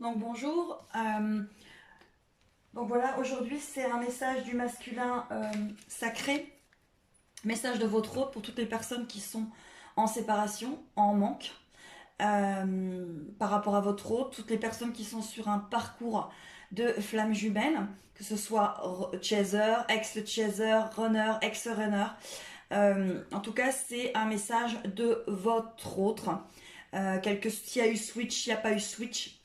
Donc bonjour, donc voilà, aujourd'hui c'est un message du masculin sacré, message de votre hôte pour toutes les personnes qui sont en séparation, en manque, par rapport à votre hôte, toutes les personnes qui sont sur un parcours de flamme jumelle, que ce soit chaser, ex-chaser, runner, ex-runner. En tout cas, c'est un message de votre autre. S'il y a eu switch, s'il n'y a pas eu switch,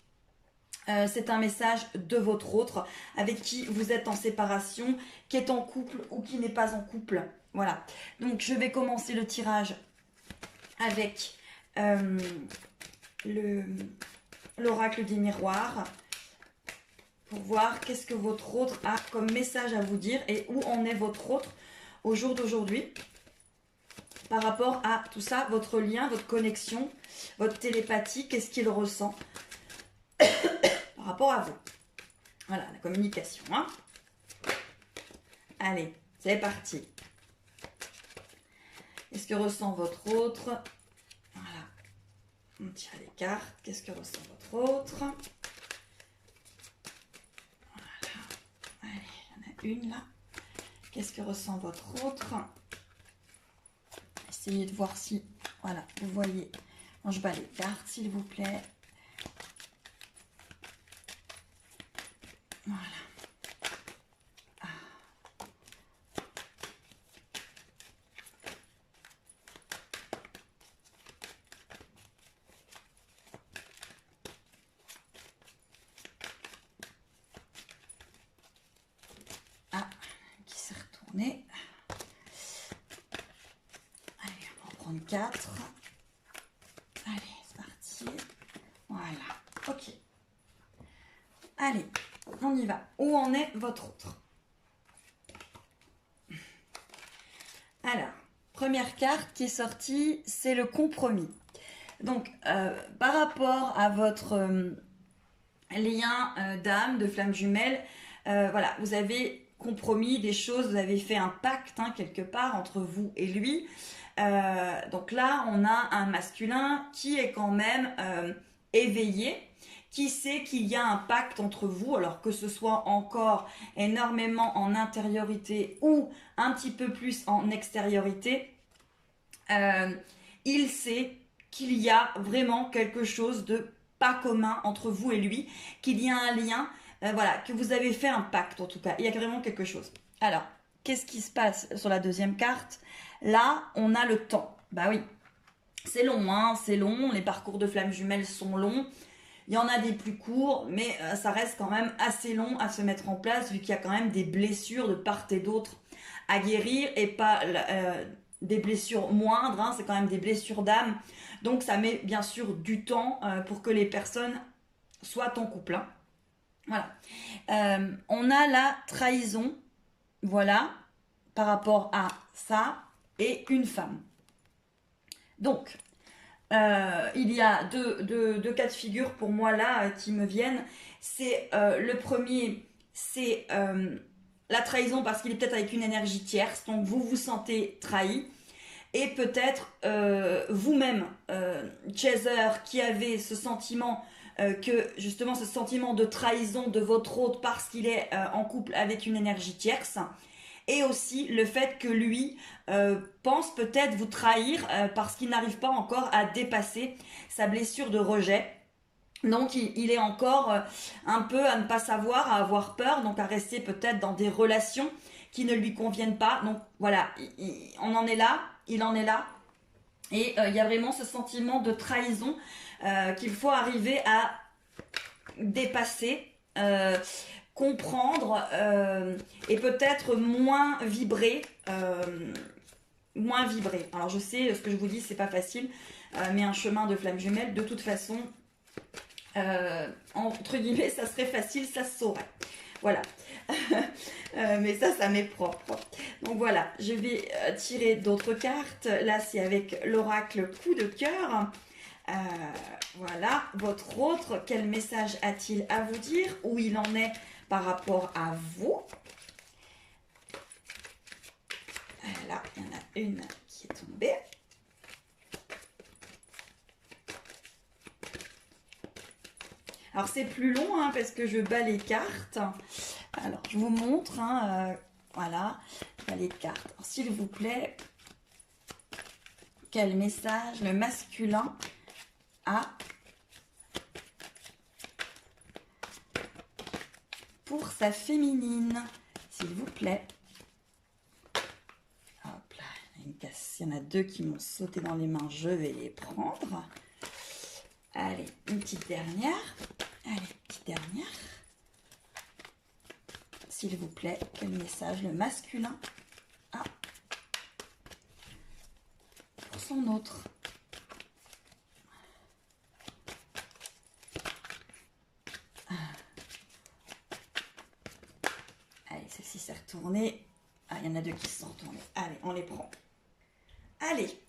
c'est un message de votre autre avec qui vous êtes en séparation, qui est en couple ou qui n'est pas en couple. Voilà. Donc je vais commencer le tirage avec l'oracle des miroirs pour voir qu'est-ce que votre autre a comme message à vous dire et où en est votre autre au jour d'aujourd'hui par rapport à tout ça, votre lien, votre connexion, votre télépathie, qu'est-ce qu'il ressent par rapport à vous. Voilà, la communication. Hein. Allez, c'est parti. Qu'est-ce que ressent votre autre? Voilà. On tire les cartes. Qu'est-ce que ressent votre autre? Voilà. Allez, il y en a une là. Qu'est-ce que ressent votre autre? Essayez de voir si, voilà, vous voyez. Quand je bats les cartes, s'il vous plaît. Voilà. Ah, qui s'est retourné. Allez, on va en prendre 4. Allez, c'est parti. Voilà, ok. Allez, on y va. Où en est votre autre? Alors, première carte qui est sortie, c'est le compromis. Donc, par rapport à votre lien d'âme, de flamme jumelle, voilà, vous avez compromis des choses, vous avez fait un pacte quelque part entre vous et lui. Donc là, on a un masculin qui est quand même éveillé, qui sait qu'il y a un pacte entre vous, alors que ce soit encore énormément en intériorité ou un petit peu plus en extériorité. Il sait qu'il y a vraiment quelque chose de pas commun entre vous et lui, qu'il y a un lien, voilà, que vous avez fait un pacte en tout cas, il y a vraiment quelque chose. Alors, qu'est-ce qui se passe sur la deuxième carte? Là, on a le temps. Bah oui, c'est long, hein, c'est long, les parcours de flammes jumelles sont longs. Il y en a des plus courts, mais ça reste quand même assez long à se mettre en place, vu qu'il y a quand même des blessures de part et d'autre à guérir, et pas des blessures moindres, hein, c'est quand même des blessures d'âme. Donc ça met bien sûr du temps pour que les personnes soient en couple. Hein. Voilà. On a la trahison, voilà, par rapport à ça, et une femme. Donc, il y a deux cas de figure pour moi là qui me viennent. C'est le premier, c'est la trahison parce qu'il est peut-être avec une énergie tierce, donc vous vous sentez trahi. Et peut-être vous-même, chaser, qui avez ce sentiment que justement ce sentiment de trahison de votre hôte parce qu'il est en couple avec une énergie tierce. Et aussi le fait que lui pense peut-être vous trahir parce qu'il n'arrive pas encore à dépasser sa blessure de rejet. Donc il est encore un peu à ne pas savoir, à avoir peur, donc à rester peut-être dans des relations qui ne lui conviennent pas. Donc voilà, on en est là, il en est là. Et il y a vraiment ce sentiment de trahison qu'il faut arriver à dépasser. Comprendre et peut-être moins vibrer. Alors je sais, ce que je vous dis, c'est pas facile, mais un chemin de flamme jumelle, de toute façon, entre guillemets, ça serait facile, ça se saurait. Voilà. Mais ça m'est propre. Donc voilà, je vais tirer d'autres cartes. Là, c'est avec l'oracle coup de cœur. Voilà, votre autre, quel message a-t-il à vous dire? Où il en est par rapport à vous? Là, il y en a une qui est tombée. Alors c'est plus long hein, parce que je bats les cartes. Alors je vous montre, hein, voilà, je bats les cartes. S'il vous plaît, quel message le masculin a pour sa féminine, s'il vous plaît. Hop là, il y en a deux qui m'ont sauté dans les mains, je vais les prendre. Allez, une petite dernière. Allez, petite dernière. S'il vous plaît, quel message le masculin a pour son autre. Allez, celle-ci s'est retournée. Ah, il y en a deux qui se sont retournés. Allez, on les prend. Allez.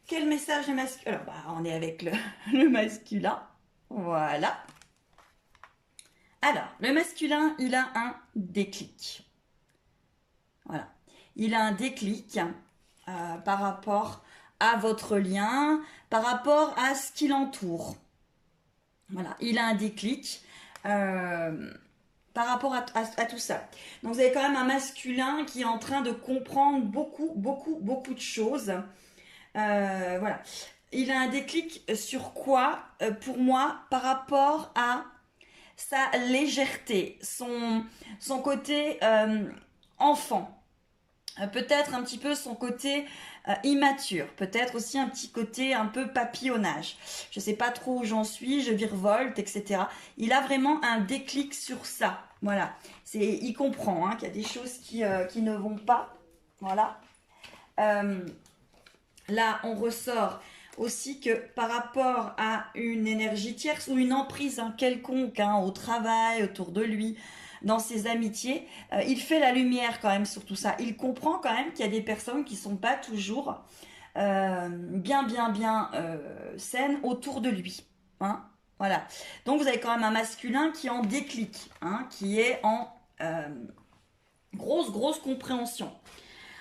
Quel message le masculin? Alors, bah, on est avec le masculin. Voilà. Alors, le masculin, il a un déclic. Voilà. Il a un déclic par rapport à votre lien, par rapport à ce qui l'entoure. Voilà. Il a un déclic par rapport à tout ça. Donc, vous avez quand même un masculin qui est en train de comprendre beaucoup de choses. Voilà. Il a un déclic sur quoi, pour moi, par rapport à sa légèreté, son côté enfant, peut-être un petit peu son côté immature, peut-être aussi un petit côté un peu papillonnage. Je ne sais pas trop où j'en suis, je virevolte, etc. Il a vraiment un déclic sur ça. Voilà. Il comprend hein, qu'il y a des choses qui ne vont pas. Voilà. Là, on ressort aussi que par rapport à une énergie tierce ou une emprise quelconque au travail, autour de lui, dans ses amitiés, il fait la lumière quand même sur tout ça. Il comprend quand même qu'il y a des personnes qui ne sont pas toujours bien saines autour de lui. Hein, voilà. Donc vous avez quand même un masculin qui est en déclic, hein, qui est en grosse compréhension.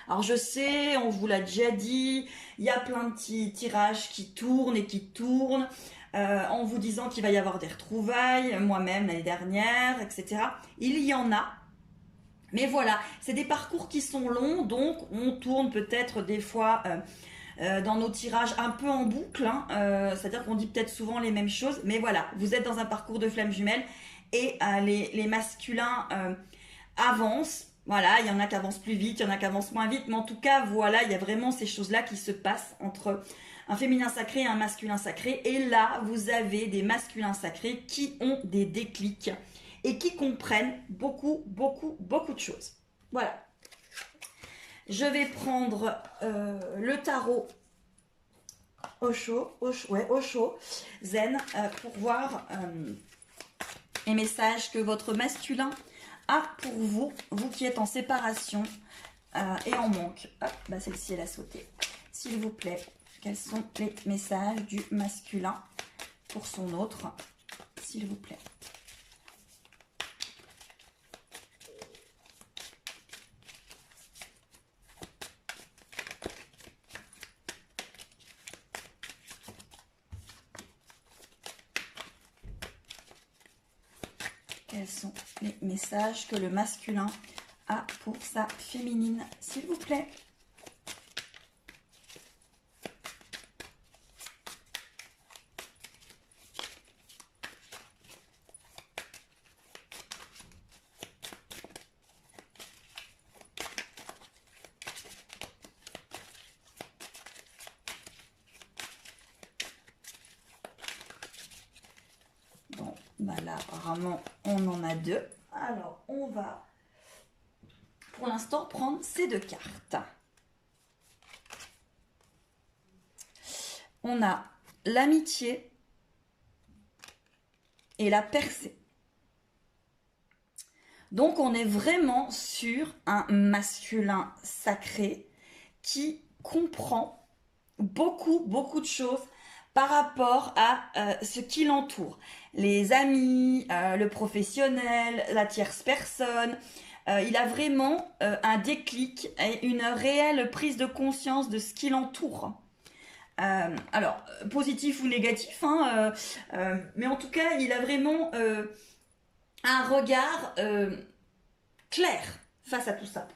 Alors je sais, on vous l'a déjà dit, il y a plein de petits tirages qui tournent et qui tournent, en vous disant qu'il va y avoir des retrouvailles, moi-même l'année dernière, etc. Il y en a, mais voilà, c'est des parcours qui sont longs, donc on tourne peut-être des fois dans nos tirages un peu en boucle, hein, c'est-à-dire qu'on dit peut-être souvent les mêmes choses, mais voilà, vous êtes dans un parcours de flammes jumelles et les masculins avancent. Voilà, il y en a qui avancent plus vite, il y en a qui avancent moins vite, mais en tout cas, voilà, il y a vraiment ces choses-là qui se passent entre un féminin sacré et un masculin sacré. Et là, vous avez des masculins sacrés qui ont des déclics et qui comprennent beaucoup de choses. Voilà. Je vais prendre le tarot Osho Zen pour voir les messages que votre masculin a pour vous, vous qui êtes en séparation et en manque. Hop, bah celle-ci elle a sauté. S'il vous plaît, quels sont les messages du masculin pour son autre, s'il vous plaît. Quels sont les messages que le masculin a pour sa féminine, s'il vous plaît? Bon, bah là, apparemment, on en a deux. Alors, on va, pour l'instant, prendre ces deux cartes. On a l'amitié et la percée. Donc, on est vraiment sur un masculin sacré qui comprend beaucoup de choses par rapport à ce qui l'entoure. Les amis, le professionnel, la tierce personne. Il a vraiment un déclic et une réelle prise de conscience de ce qui l'entoure. Alors, positif ou négatif, hein, mais en tout cas, il a vraiment un regard clair face à tout ça.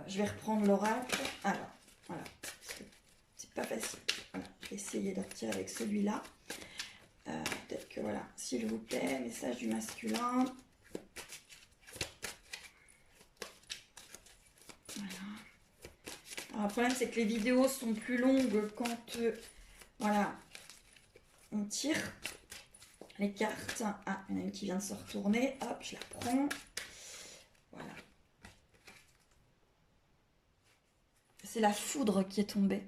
Je vais reprendre l'oracle. Alors, voilà, c'est pas facile. Voilà, je vais essayer de retirer avec celui-là. Peut-être que voilà, s'il vous plaît, message du masculin. Voilà. Alors, le problème, c'est que les vidéos sont plus longues quand voilà, on tire les cartes. Ah, il y en a une qui vient de se retourner. Hop, je la prends. Voilà. C'est la foudre qui est tombée.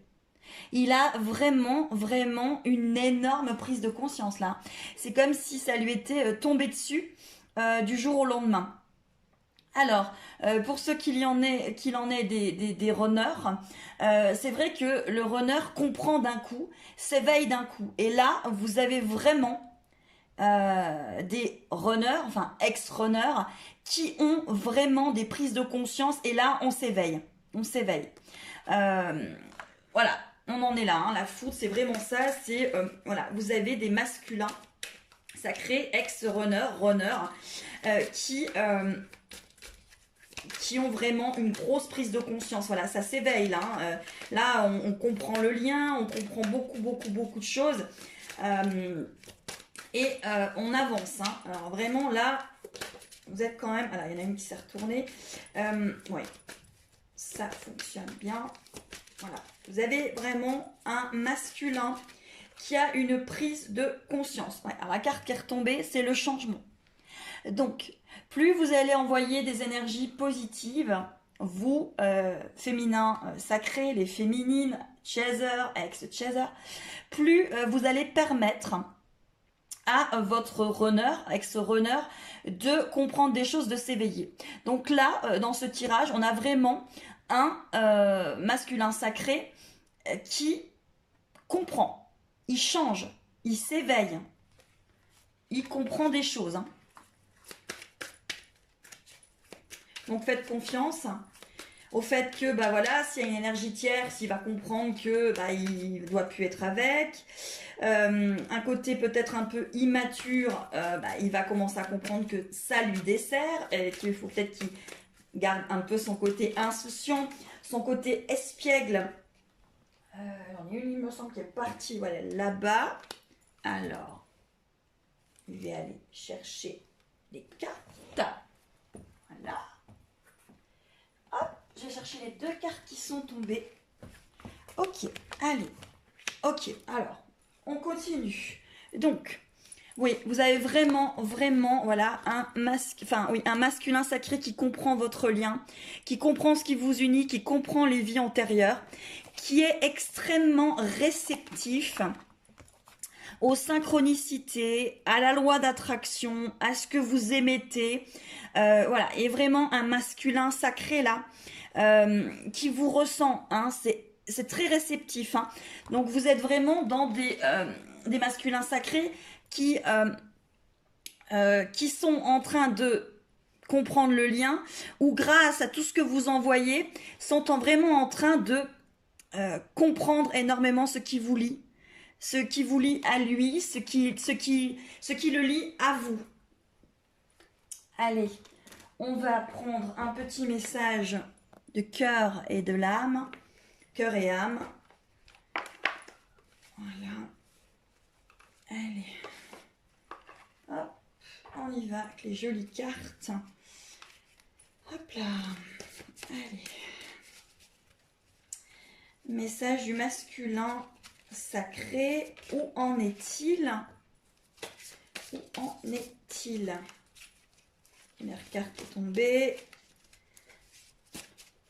Il a vraiment, vraiment une énorme prise de conscience là. C'est comme si ça lui était tombé dessus du jour au lendemain. Alors, pour ceux qu'il en est des runners, c'est vrai que le runner comprend d'un coup, s'éveille d'un coup. Et là, vous avez vraiment des runners, enfin ex-runners, qui ont vraiment des prises de conscience. Et là, on s'éveille. On s'éveille. Voilà, on en est là. Hein. La foudre, c'est vraiment ça. C'est voilà, vous avez des masculins sacrés, ex-runners, qui ont vraiment une grosse prise de conscience. Voilà, ça s'éveille là. Hein. Là, on comprend le lien, on comprend beaucoup de choses. On avance. Hein. Alors vraiment, là, vous êtes quand même... Alors, il y en a une qui s'est retournée. Oui, ça fonctionne bien. Voilà, vous avez vraiment un masculin qui a une prise de conscience. Ouais, alors la carte qui est retombée, c'est le changement. Donc, plus vous allez envoyer des énergies positives, vous, féminins sacrés, les féminines, chaser, ex-chaser, plus vous allez permettre à votre runner, ex-runner, de comprendre des choses, de s'éveiller. Donc là, dans ce tirage, on a vraiment un masculin sacré qui comprend, il change, il s'éveille, il comprend des choses. Hein. Donc faites confiance au fait que bah voilà, s'il y a une énergie tierce, il va comprendre que bah, il doit plus être avec. Un côté peut-être un peu immature, bah, il va commencer à comprendre que ça lui dessert et qu'il faut peut-être qu'il garde un peu son côté insouciant, son côté espiègle. Il y en a une, il me semble, qui est partie, voilà, là-bas. Alors, je vais aller chercher les cartes. Voilà. Hop, je vais chercher les deux cartes qui sont tombées. Ok, allez. Ok, alors, on continue. Donc, oui, vous avez vraiment, voilà, un masculin sacré qui comprend votre lien, qui comprend ce qui vous unit, qui comprend les vies antérieures, qui est extrêmement réceptif aux synchronicités, à la loi d'attraction, à ce que vous émettez. Voilà, et vraiment un masculin sacré là, qui vous ressent. Hein, c'est très réceptif. Hein. Donc vous êtes vraiment dans des masculins sacrés qui sont en train de comprendre le lien, ou grâce à tout ce que vous envoyez, sont vraiment en train de comprendre énormément ce qui vous lie, ce qui vous lie à lui, ce qui le lie à vous. Allez, on va prendre un petit message de cœur et de l'âme, cœur et âme. Voilà. Allez. Hop, on y va avec les jolies cartes. Hop là. Allez. Message du masculin sacré. Où en est-il? Où en est-il? Première carte qui est tombée.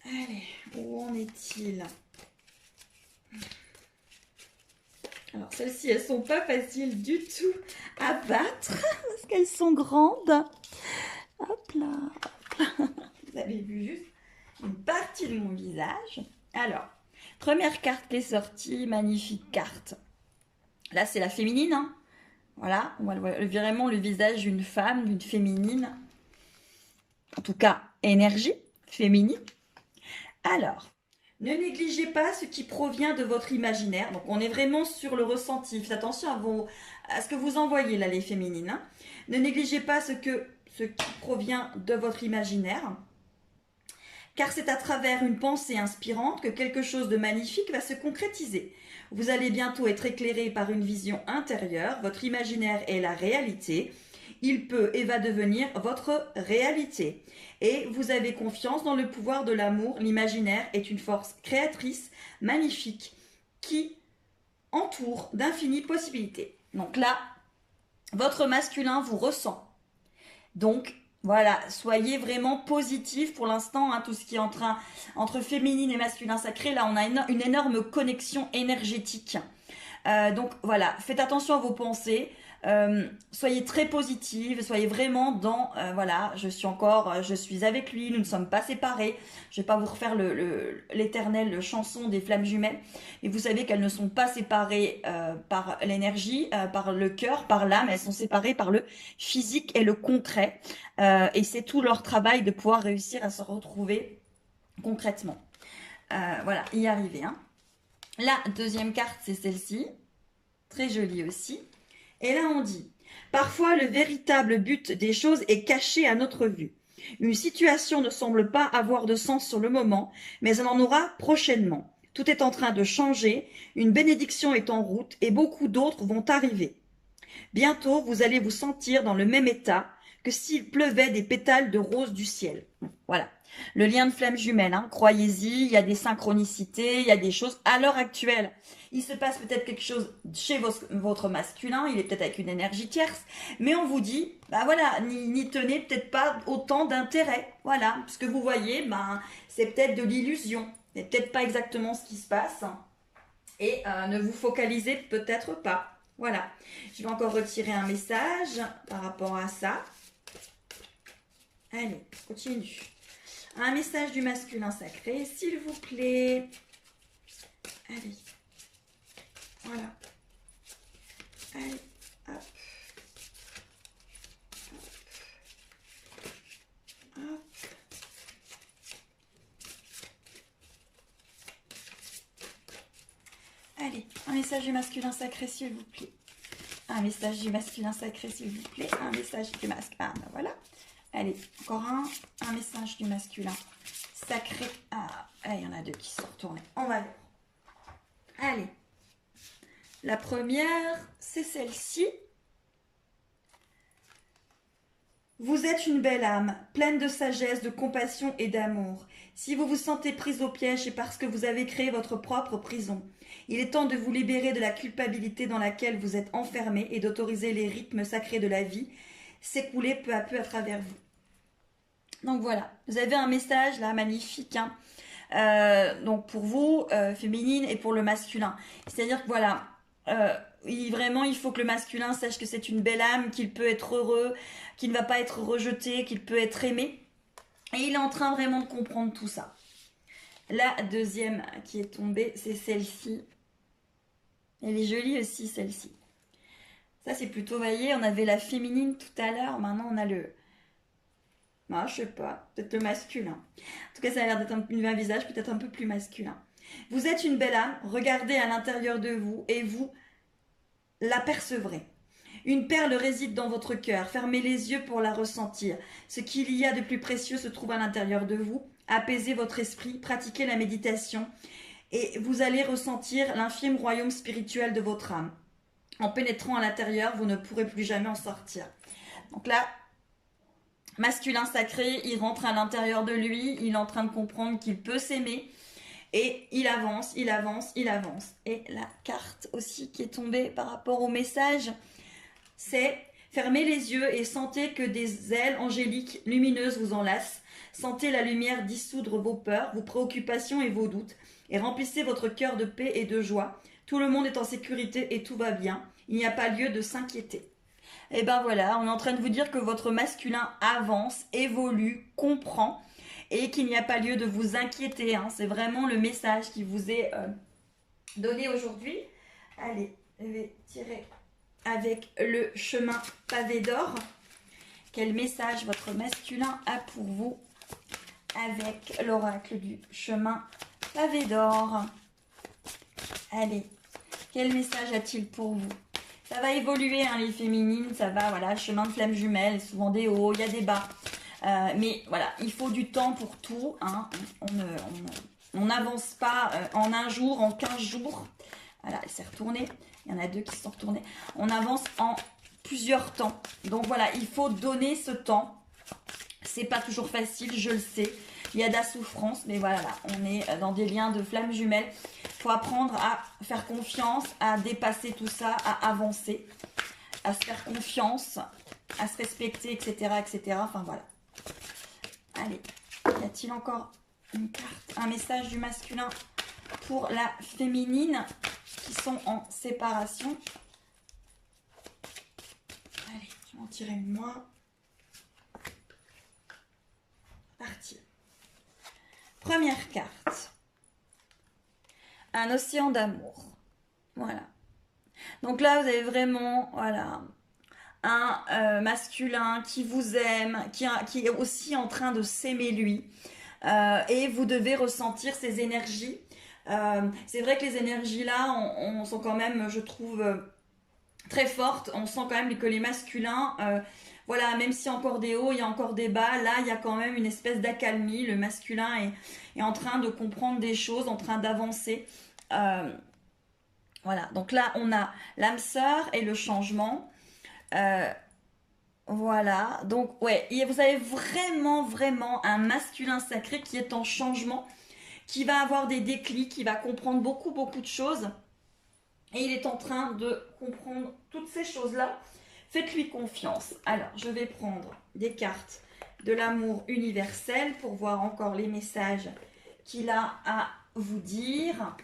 Allez, où en est-il? Alors, celles-ci, elles sont pas faciles du tout à battre parce qu'elles sont grandes. Hop là, hop là. Vous avez vu juste une partie de mon visage. Alors, première carte qui est sortie, magnifique carte. Là, c'est la féminine. Hein. Voilà, on voit vraiment le visage d'une femme, d'une féminine. En tout cas, énergie féminine. Alors, Ne négligez pas ce qui provient de votre imaginaire. Donc on est vraiment sur le ressenti. Faites attention à ce que vous envoyez là, les féminines, hein. Ne négligez pas ce qui provient de votre imaginaire. Car c'est à travers une pensée inspirante que quelque chose de magnifique va se concrétiser. Vous allez bientôt être éclairé par une vision intérieure. Votre imaginaire est la réalité. Il peut et va devenir votre réalité. Et vous avez confiance dans le pouvoir de l'amour. L'imaginaire est une force créatrice, magnifique, qui entoure d'infinies possibilités. Donc là, votre masculin vous ressent. Donc, voilà, soyez vraiment positif pour l'instant, hein, tout ce qui est entre féminine et masculin sacré. Là, on a une énorme connexion énergétique. Donc voilà, faites attention à vos pensées. Soyez très positive, soyez vraiment dans voilà, je suis avec lui, nous ne sommes pas séparés. Je vais pas vous refaire l'éternelle chanson des flammes jumelles, et vous savez qu'elles ne sont pas séparées par l'énergie, par le cœur, par l'âme, elles sont séparées par le physique et le concret, et c'est tout leur travail de pouvoir réussir à se retrouver concrètement. Voilà, y arriver, hein. La deuxième carte, c'est celle-ci, très jolie aussi. Et là, on dit, parfois le véritable but des choses est caché à notre vue. Une situation ne semble pas avoir de sens sur le moment, mais elle en aura prochainement. Tout est en train de changer, une bénédiction est en route et beaucoup d'autres vont arriver. Bientôt, vous allez vous sentir dans le même état que s'il pleuvait des pétales de rose du ciel. Voilà. Le lien de flamme jumelle, hein, croyez-y, il y a des synchronicités, il y a des choses. À l'heure actuelle, il se passe peut-être quelque chose chez votre masculin, il est peut-être avec une énergie tierce, mais on vous dit, bah voilà, n'y tenez peut-être pas autant d'intérêt. Voilà, ce que vous voyez, ben, c'est peut-être de l'illusion, c'est peut-être pas exactement ce qui se passe, et ne vous focalisez peut-être pas. Voilà, je vais encore retirer un message par rapport à ça. Allez, continue. Un message du masculin sacré, s'il vous plaît. Allez. Voilà. Allez, hop. Hop. Hop. Allez, un message du masculin sacré, s'il vous plaît. Un message du masculin sacré, s'il vous plaît. Un message du masculin. Ah, ben voilà. Allez, encore un message du masculin sacré. Ah, il y en a deux qui sont retournés. On va voir. Allez. La première, c'est celle-ci. Vous êtes une belle âme, pleine de sagesse, de compassion et d'amour. Si vous vous sentez prise au piège, c'est parce que vous avez créé votre propre prison. Il est temps de vous libérer de la culpabilité dans laquelle vous êtes enfermé et d'autoriser les rythmes sacrés de la vie s'écouler peu à peu à travers vous. Donc voilà, vous avez un message là magnifique, hein. Donc pour vous, féminine, et pour le masculin. C'est-à-dire que voilà, vraiment il faut que le masculin sache que c'est une belle âme, qu'il peut être heureux, qu'il ne va pas être rejeté, qu'il peut être aimé. Et il est en train vraiment de comprendre tout ça. La deuxième qui est tombée, c'est celle-ci. Elle est jolie aussi, celle-ci. Ça, c'est plutôt, vous voyez, on avait la féminine tout à l'heure. Maintenant, on a le... Non, je sais pas. Peut-être le masculin. En tout cas, ça a l'air d'être un visage peut-être un peu plus masculin. Vous êtes une belle âme. Regardez à l'intérieur de vous et vous l'apercevrez. Une perle réside dans votre cœur. Fermez les yeux pour la ressentir. Ce qu'il y a de plus précieux se trouve à l'intérieur de vous. Apaisez votre esprit. Pratiquez la méditation. Et vous allez ressentir l'infime royaume spirituel de votre âme. En pénétrant à l'intérieur, vous ne pourrez plus jamais en sortir. Donc là, masculin sacré, il rentre à l'intérieur de lui, il est en train de comprendre qu'il peut s'aimer. Et il avance, il avance, il avance. Et la carte aussi qui est tombée par rapport au message, c'est fermez les yeux et sentez que des ailes angéliques lumineuses vous enlacent. Sentez la lumière dissoudre vos peurs, vos préoccupations et vos doutes. Et remplissez votre cœur de paix et de joie. Tout le monde est en sécurité et tout va bien. Il n'y a pas lieu de s'inquiéter. Et ben voilà, on est en train de vous dire que votre masculin avance, évolue, comprend et qu'il n'y a pas lieu de vous inquiéter, hein. C'est vraiment le message qui vous est donné aujourd'hui. Allez, je vais tirer avec le chemin pavé d'or. Quel message votre masculin a pour vous avec l'oracle du chemin Pavé d'or. Allez, quel message a-t-il pour vous? Ça va évoluer, hein, les féminines, ça va, voilà, chemin de flamme jumelle, souvent des hauts, il y a des bas. Mais voilà, il faut du temps pour tout, hein. On n'avance pas en un jour, en 15 jours. Voilà, elle s'est retournée. Il y en a deux qui se sont retournés. On avance en plusieurs temps. Donc voilà, il faut donner ce temps. C'est pas toujours facile, je le sais. Il y a de la souffrance, mais voilà, on est dans des liens de flammes jumelles. Il faut apprendre à faire confiance, à dépasser tout ça, à avancer, à se faire confiance, à se respecter, etc., etc. Enfin voilà. Allez, y a-t-il encore une carte, un message du masculin pour la féminine qui sont en séparation? Allez, je vais en tirer une moi. Parti. Première carte. Un océan d'amour. Voilà. Donc là, vous avez vraiment, voilà, un masculin qui vous aime, qui est aussi en train de s'aimer lui. Et vous devez ressentir ces énergies. C'est vrai que les énergies là, on sont quand même, je trouve, très fortes. On sent quand même que les masculins, voilà, même s'il y a encore des hauts, il y a encore des bas, là il y a quand même une espèce d'accalmie. Le masculin est en train de comprendre des choses, en train d'avancer. Voilà, donc là on a l'âme sœur et le changement. Voilà, donc ouais, vous avez vraiment un masculin sacré qui est en changement, qui va avoir des déclics, qui va comprendre beaucoup de choses. Et il est en train de comprendre toutes ces choses-là. Faites-lui confiance. Alors, je vais prendre des cartes de l'amour universel pour voir encore les messages qu'il a à vous dire.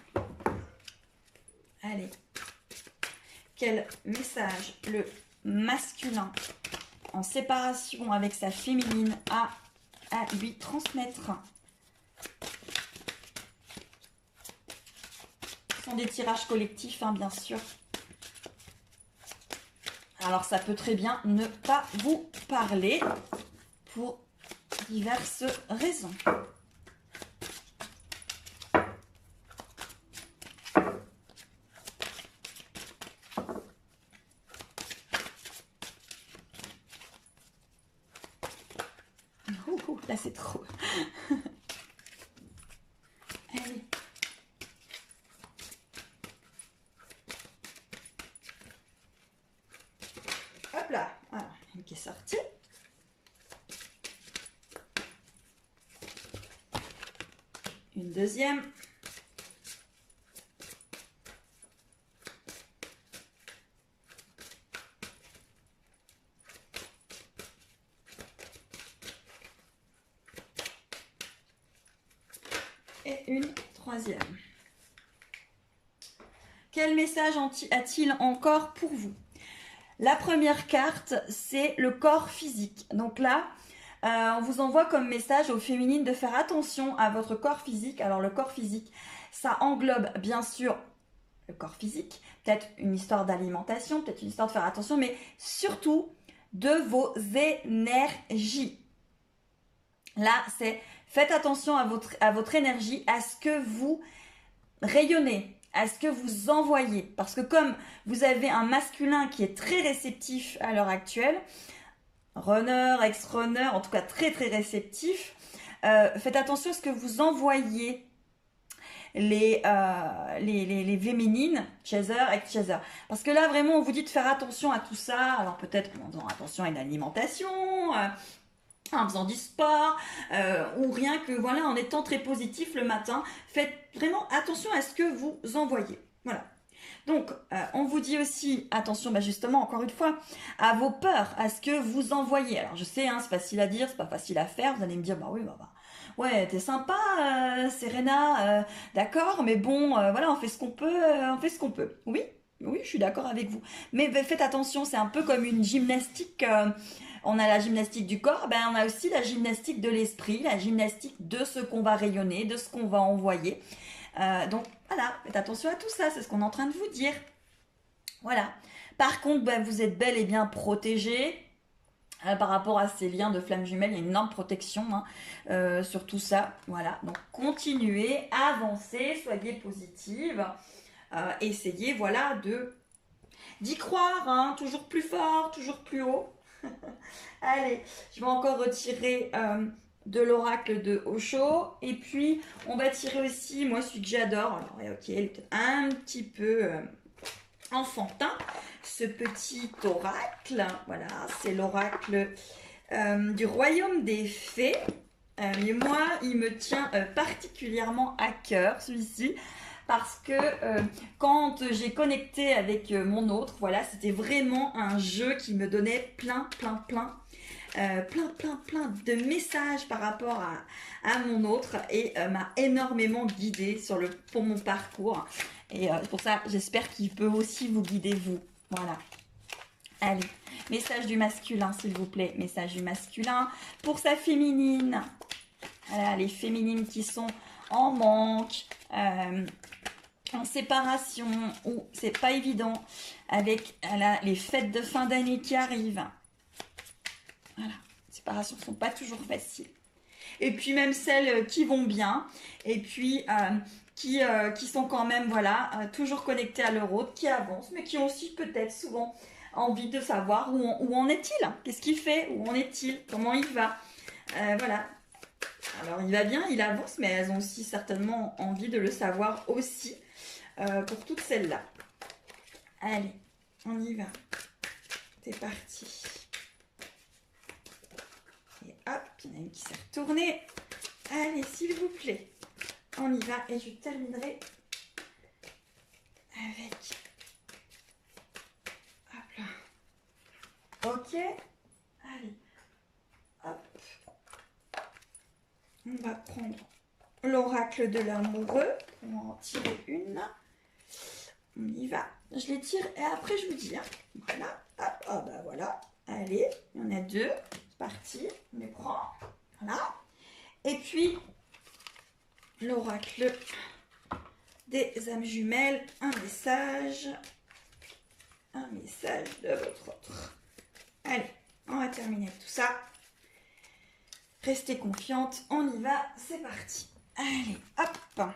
Allez, quel message le masculin en séparation avec sa féminine a à lui transmettre? Ce sont des tirages collectifs, hein, bien sûr. Alors, ça peut très bien ne pas vous parler pour diverses raisons. Là, c'est trop. Allez. Hop là. Voilà, une qui est sortie. Une deuxième. Et une troisième. Quel message a-t-il encore pour vous? La première carte, c'est le corps physique. Donc là, on vous envoie comme message aux féminines de faire attention à votre corps physique. Alors le corps physique, ça englobe bien sûr le corps physique, peut-être une histoire d'alimentation, peut-être une histoire de faire attention, mais surtout de vos énergies. Là, c'est faites attention à votre énergie, à ce que vous rayonnez, à ce que vous envoyez. Parce que comme vous avez un masculin qui est très réceptif à l'heure actuelle, runner, ex-runner, en tout cas très réceptif, faites attention à ce que attention les féminines, chaser, ex-chaser. Parce que là, vraiment, on vous dit de faire attention à tout ça. Alors peut-être en faisant attention à une alimentation, en faisant du sport, ou rien que, voilà, en étant très positif le matin. Faites vraiment attention à ce que vous envoyez. Voilà. Donc, on vous dit aussi, attention, bah justement, encore une fois, à vos peurs, à ce que vous envoyez. Alors, je sais, hein, c'est facile à dire, c'est pas facile à faire. Vous allez me dire, bah oui, ouais, t'es sympa, Serena, d'accord, mais bon, voilà, on fait ce qu'on peut, on fait ce qu'on peut. Oui, je suis d'accord avec vous. Mais faites attention, c'est un peu comme une gymnastique. On a la gymnastique du corps, ben on a aussi la gymnastique de l'esprit, la gymnastique de ce qu'on va rayonner, de ce qu'on va envoyer. Donc voilà, faites attention à tout ça, c'est ce qu'on est en train de vous dire. Voilà. Par contre, ben, vous êtes bel et bien protégés. Par rapport à ces liens de flammes jumelles, il y a une énorme protection hein, sur tout ça. Voilà, donc continuez, avancez, soyez positive, essayez voilà d'y croire, hein, toujours plus fort, toujours plus haut. Allez, je vais encore retirer de l'oracle de Osho. Et puis, on va tirer aussi, moi, celui que j'adore. Alors, ouais, ok, il est peut-être un petit peu enfantin, ce petit oracle. Voilà, c'est l'oracle du royaume des fées. Et moi, il me tient particulièrement à cœur, celui-ci. Parce que quand j'ai connecté avec mon autre, voilà, c'était vraiment un jeu qui me donnait plein de messages par rapport à mon autre et m'a énormément guidée pour mon parcours. Et pour ça, j'espère qu'il peut aussi vous guider, vous. Voilà. Allez, message du masculin, s'il vous plaît. Message du masculin pour sa féminine. Voilà, les féminines qui sont en manque, en séparation, ou c'est pas évident, avec les fêtes de fin d'année qui arrivent. Voilà, les séparations ne sont pas toujours faciles. Et puis même celles qui vont bien, et puis qui sont quand même voilà toujours connectées à leur autre, qui avancent, mais qui ont aussi peut-être souvent envie de savoir où en est-il, qu'est-ce qu'il fait, où en est-il, comment il va. Voilà. Alors il va bien, il avance, mais elles ont aussi certainement envie de le savoir aussi pour toutes celles-là. Allez, on y va. C'est parti. Et hop, il y en a une qui s'est retournée. Allez, s'il vous plaît. On y va et je terminerai avec... Hop là. Ok. Allez. Hop. On va prendre l'oracle de l'amoureux. On va en tirer une. On y va. Je les tire et après je vous dis. Hein. Voilà. Hop. Oh bah voilà. Allez. Il y en a deux. C'est parti. On les prend. Voilà. Et puis, l'oracle des âmes jumelles. Un message de votre autre. Allez. On va terminer tout ça. Restez confiante, on y va, c'est parti. Allez, hop.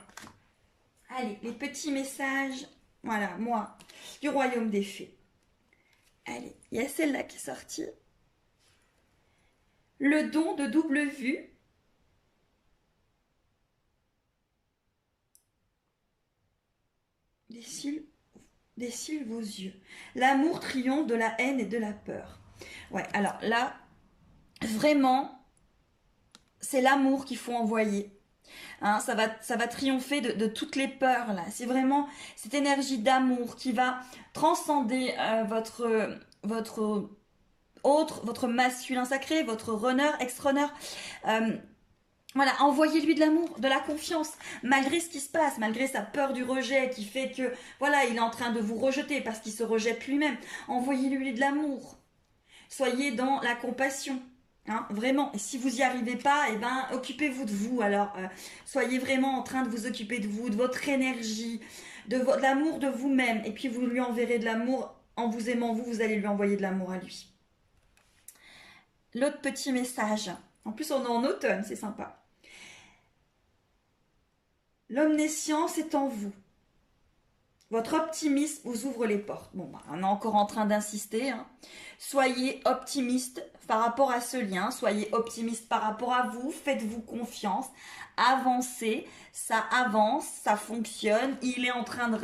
Allez, les petits messages, voilà, moi, du royaume des fées. Allez, il y a celle-là qui est sortie. Le don de double vue. Dessille vos yeux. L'amour triomphe de la haine et de la peur. Ouais, alors là, vraiment... C'est l'amour qu'il faut envoyer. Hein, ça va triompher de toutes les peurs là. C'est vraiment cette énergie d'amour qui va transcender votre masculin sacré, votre runner, ex-runner. Voilà, envoyez-lui de l'amour, de la confiance, malgré ce qui se passe, malgré sa peur du rejet qui fait que, voilà, il est en train de vous rejeter parce qu'il se rejette lui-même. Envoyez-lui de l'amour. Soyez dans la compassion. Hein, vraiment, et si vous n'y arrivez pas, eh ben, occupez-vous de vous. Alors, soyez vraiment en train de vous occuper de vous, de votre énergie, de l'amour de vous-même. Et puis, vous lui enverrez de l'amour. En vous aimant, vous allez lui envoyer de l'amour à lui. L'autre petit message. En plus, on est en automne, c'est sympa. L'omniscience est en vous. Votre optimisme vous ouvre les portes. Bon, bah, on est encore en train d'insister. Hein. Soyez optimiste par rapport à ce lien. Soyez optimiste par rapport à vous. Faites-vous confiance. Avancez. Ça avance. Ça fonctionne. Il est en train de...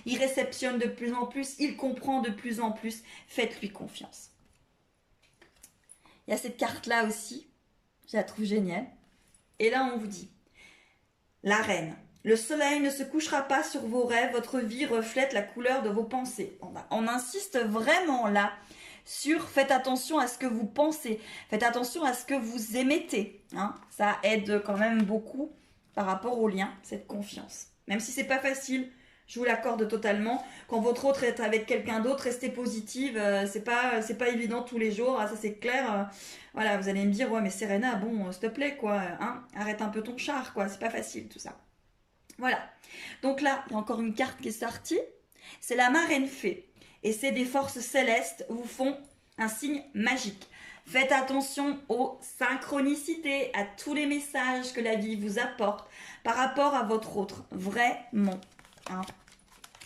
il réceptionne de plus en plus. Il comprend de plus en plus. Faites-lui confiance. Il y a cette carte-là aussi. Je la trouve géniale. Et là, on vous dit. La reine. Le soleil ne se couchera pas sur vos rêves, votre vie reflète la couleur de vos pensées. On insiste vraiment là sur faites attention à ce que vous pensez, faites attention à ce que vous émettez. Hein. Ça aide quand même beaucoup par rapport au lien, cette confiance. Même si c'est pas facile, je vous l'accorde totalement. Quand votre autre est avec quelqu'un d'autre, restez positive. C'est pas évident tous les jours, ça c'est clair. Voilà, vous allez me dire ouais mais Serena, bon s'il te plaît quoi, hein, arrête un peu ton char quoi, c'est pas facile tout ça. Voilà, donc là, il y a encore une carte qui est sortie, c'est la marraine fée. Et c'est des forces célestes vous font un signe magique. Faites attention aux synchronicités, à tous les messages que la vie vous apporte par rapport à votre autre. Vraiment. Hein.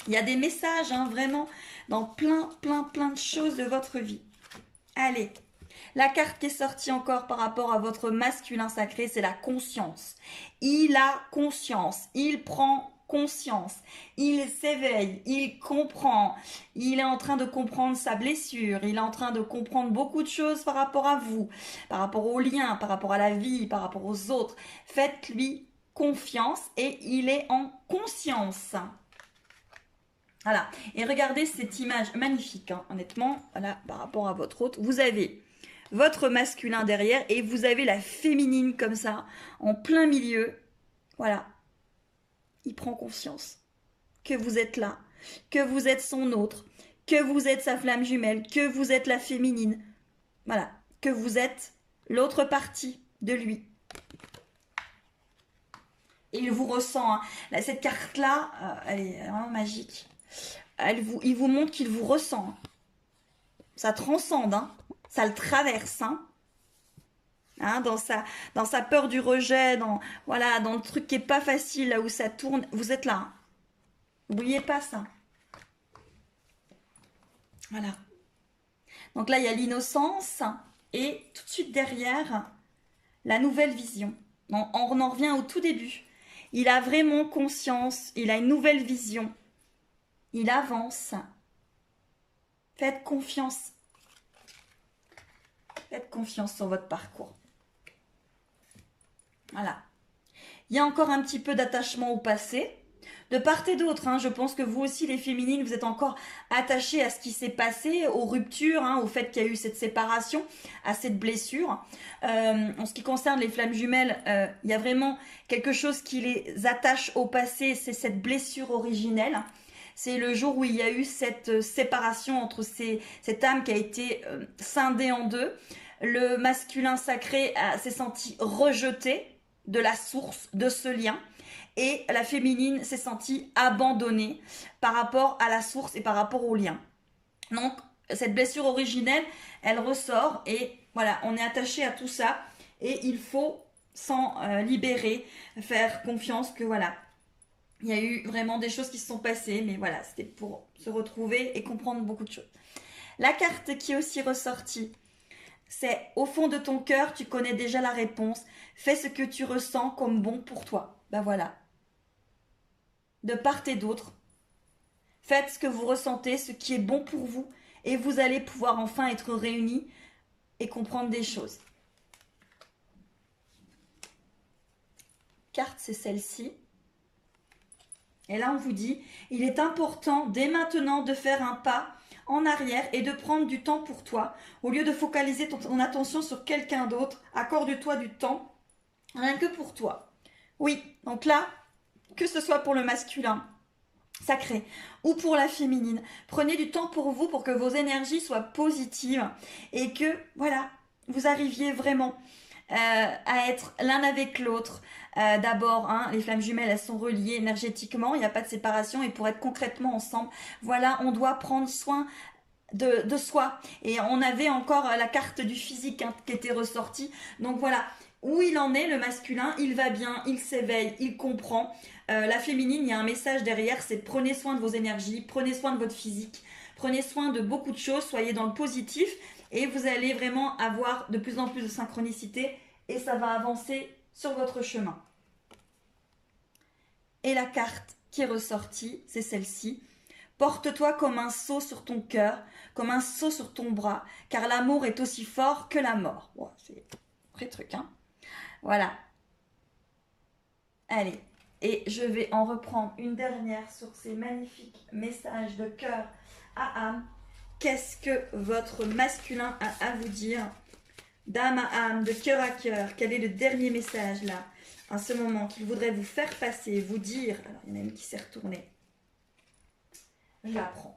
Il y a des messages, hein, vraiment, dans plein de choses de votre vie. Allez, la carte qui est sortie encore par rapport à votre masculin sacré, c'est la conscience. Il a conscience, il prend conscience, il s'éveille, il comprend, il est en train de comprendre sa blessure, il est en train de comprendre beaucoup de choses par rapport à vous, par rapport aux liens, par rapport à la vie, par rapport aux autres. Faites-lui confiance et il est en conscience. Voilà, et regardez cette image magnifique, hein. Honnêtement, voilà, par rapport à votre autre, vous avez votre masculin derrière et vous avez la féminine comme ça, en plein milieu. Voilà, il prend conscience que vous êtes là, que vous êtes son autre, que vous êtes sa flamme jumelle, que vous êtes la féminine. Voilà, que vous êtes l'autre partie de lui. Et il vous ressent, hein. Là, cette carte-là, elle est vraiment magique. Il vous montre qu'il vous ressent. Ça transcende, hein. Ça le traverse. Hein, dans sa peur du rejet, voilà, dans le truc qui n'est pas facile, là où ça tourne, vous êtes là. Hein. N'oubliez pas ça. Voilà. Donc là, il y a l'innocence et tout de suite derrière, la nouvelle vision. On en revient au tout début. Il a vraiment conscience, il a une nouvelle vision. Il avance. Faites confiance. Faites confiance sur votre parcours. Voilà. Il y a encore un petit peu d'attachement au passé. De part et d'autre, hein, je pense que vous aussi, les féminines, vous êtes encore attachées à ce qui s'est passé, aux ruptures, hein, au fait qu'il y a eu cette séparation, à cette blessure. En ce qui concerne les flammes jumelles, il y a vraiment quelque chose qui les attache au passé, c'est cette blessure originelle. C'est le jour où il y a eu cette séparation entre cette âme qui a été scindée en deux. Le masculin sacré s'est senti rejeté de la source de ce lien. Et la féminine s'est sentie abandonnée par rapport à la source et par rapport au lien. Donc, cette blessure originelle, elle ressort et voilà, on est attaché à tout ça. Et il faut s'en libérer, faire confiance que voilà, il y a eu vraiment des choses qui se sont passées, mais voilà, c'était pour se retrouver et comprendre beaucoup de choses. La carte qui est aussi ressortie, c'est au fond de ton cœur, tu connais déjà la réponse. Fais ce que tu ressens comme bon pour toi. Ben voilà. De part et d'autre, faites ce que vous ressentez, ce qui est bon pour vous, et vous allez pouvoir enfin être réunis et comprendre des choses. Carte, c'est celle-ci. Et là, on vous dit, il est important dès maintenant de faire un pas en arrière et de prendre du temps pour toi. Au lieu de focaliser ton attention sur quelqu'un d'autre, accorde-toi du temps, rien que pour toi. Oui, donc là, que ce soit pour le masculin sacré ou pour la féminine, prenez du temps pour vous pour que vos énergies soient positives et que, voilà, vous arriviez vraiment à être l'un avec l'autre. D'abord, hein, les flammes jumelles, elles sont reliées énergétiquement, il n'y a pas de séparation et pour être concrètement ensemble, voilà, on doit prendre soin de soi. Et on avait encore la carte du physique hein, qui était ressortie. Donc voilà, où il en est, le masculin, il va bien, il s'éveille, il comprend. La féminine, il y a un message derrière, c'est prenez soin de vos énergies, prenez soin de votre physique, prenez soin de beaucoup de choses, soyez dans le positif et vous allez vraiment avoir de plus en plus de synchronicité et ça va avancer sur votre chemin. Et la carte qui est ressortie, c'est celle-ci. Porte-toi comme un sceau sur ton cœur, comme un sceau sur ton bras, car l'amour est aussi fort que la mort. Wow, c'est un vrai truc, hein. Voilà. Allez, et je vais en reprendre une dernière sur ces magnifiques messages de cœur à âme. Qu'est-ce que votre masculin a à vous dire d'âme à âme, de cœur à cœur? Quel est le dernier message là, à ce moment, qu'il voudrait vous faire passer, vous dire? Alors, il y en a une qui s'est retournée. Je la prends.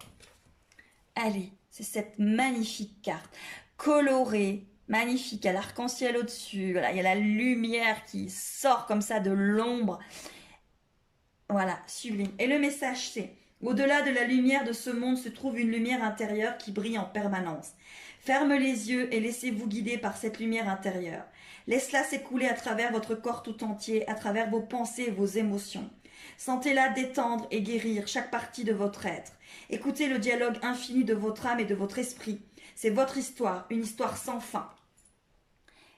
Allez, c'est cette magnifique carte, colorée, magnifique, à l'arc-en-ciel au-dessus. Voilà, il y a la lumière qui sort comme ça de l'ombre. Voilà, sublime. Et le message c'est, au-delà de la lumière de ce monde se trouve une lumière intérieure qui brille en permanence. Ferme les yeux et laissez-vous guider par cette lumière intérieure. Laisse-la s'écouler à travers votre corps tout entier, à travers vos pensées et vos émotions. Sentez-la détendre et guérir chaque partie de votre être. Écoutez le dialogue infini de votre âme et de votre esprit. C'est votre histoire, une histoire sans fin.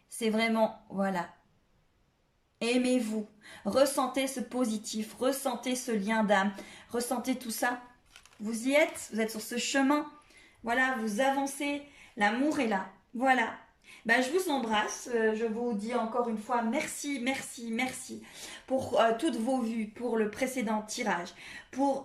C'est vraiment, voilà. Aimez-vous, ressentez ce positif, ressentez ce lien d'âme, ressentez tout ça. Vous y êtes, vous êtes sur ce chemin. Voilà, vous avancez, l'amour est là. Voilà. Ben, je vous embrasse, je vous dis encore une fois merci, merci, merci pour toutes vos vues, pour le précédent tirage, pour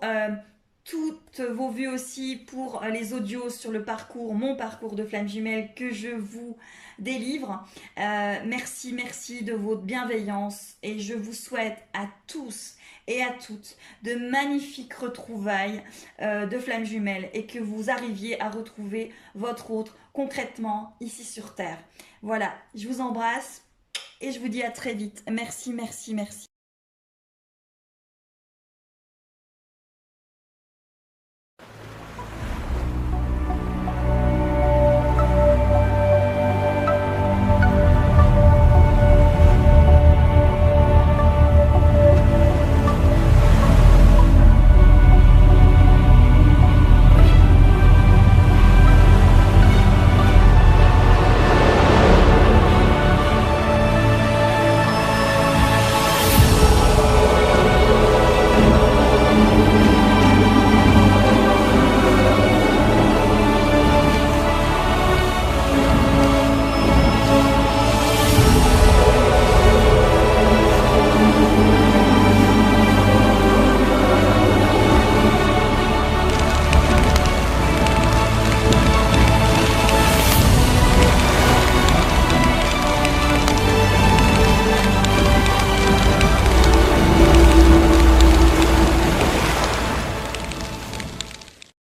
toutes vos vues aussi, pour les audios sur le parcours, mon parcours de flamme jumelle que je vous délivre. Merci, merci de votre bienveillance et je vous souhaite à tous et à toutes de magnifiques retrouvailles de flammes jumelles et que vous arriviez à retrouver votre autre concrètement ici sur Terre. Voilà, je vous embrasse et je vous dis à très vite. Merci, merci, merci.